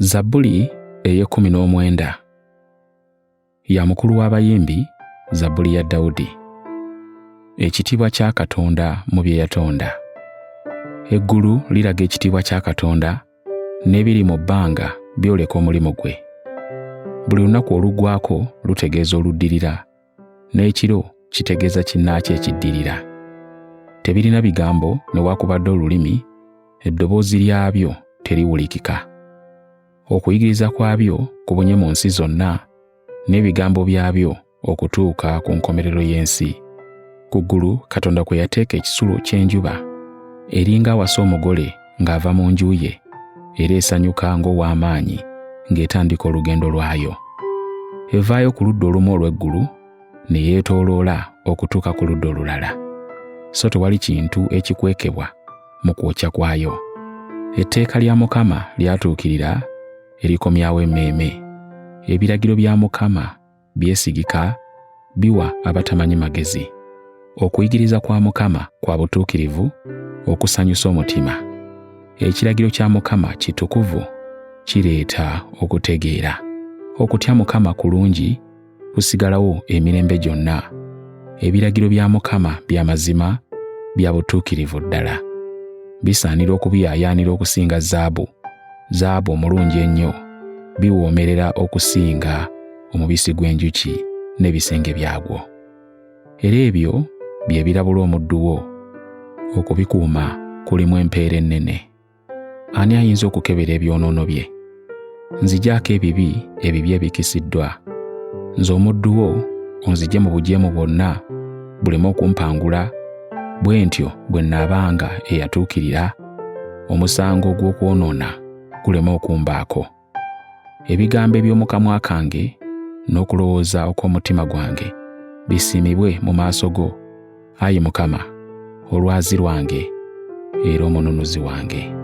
Zabbuli ey'e19 ya mukulu w'abayimbi, Zabbuli ya Dawudi. Ekitiibwa kya Katonda mu bye yatonda. Eggulu liraga ekitiibwa kya Katonda, n'ebiri mu bbanga byoleka omulimu gwe. Buli lunaku oluggwaako lutegeeza oluddirira, n'ekiro kitegeeza kinnaakyo ekiddirira. Tebirina bigambo newaakubadde olulimi, eddoboozi lyabyo teriwulikika. Okuyigiriza kwabyo kubunye mu nsi zonna, n'ebigambo byabyo okutuuka ku nkomerero y'ensi. Ku ggulu Katonda kwe yateeka ekisulo ky'enjuba, eringa awasa omugole ng'ava mu nju ye, era esanyuka ng'ow'amaanyi ng'etandika olugendo lwayo. Evaayo ku ludda olumu olw'eggulu ne yeetooloola okutuuka ku ludda olulala, so tewali kintu ekikwekebwa mu kwokya kwayo. Etteeka lya Mukama lyatuukirira erikomyawo emmeeme. Ebiragiro bya Mukama byesigika, biwa abatamanyi magezi. Okuyigiriza kwa Mukama kwa butuukirivu, okusanyusa omutima. Ekiragiro kya Mukama kitukuvu, kireeta okutegeera. Okutya Mukama kulungi, kusigalawo emirembe gyonna. Ebiragiro bya Mukama bya mazima, bya butuukirivu ddala. Bisaanira okubiyaayaanira okusinga zaabu, zaabu omulungi ennyo. Biwoomerera okusinga omubisi gw'enjuki n'ebisenge byagwo. Era ebyo bye birabula omuddu wo, okubikuuma kulimu empeera ennene. Ani ayinza okukebera ebyonoono bye? Nzigyako ebibi ebikisiddwa. Nze omuddu wo onzigye mu bujeemu bwonna, buleme okumpangula, bwe ntyo bwe nnaabanga eyatuukirira, omusango gw'okwonoona guleme okumbaako. Ebigambo eby'omu kamwa kange n'okulowooza okw'omutima gwange bisiimibwe mu maaso go, Ayi Mukama, olwazi lwange era omununuzi wange.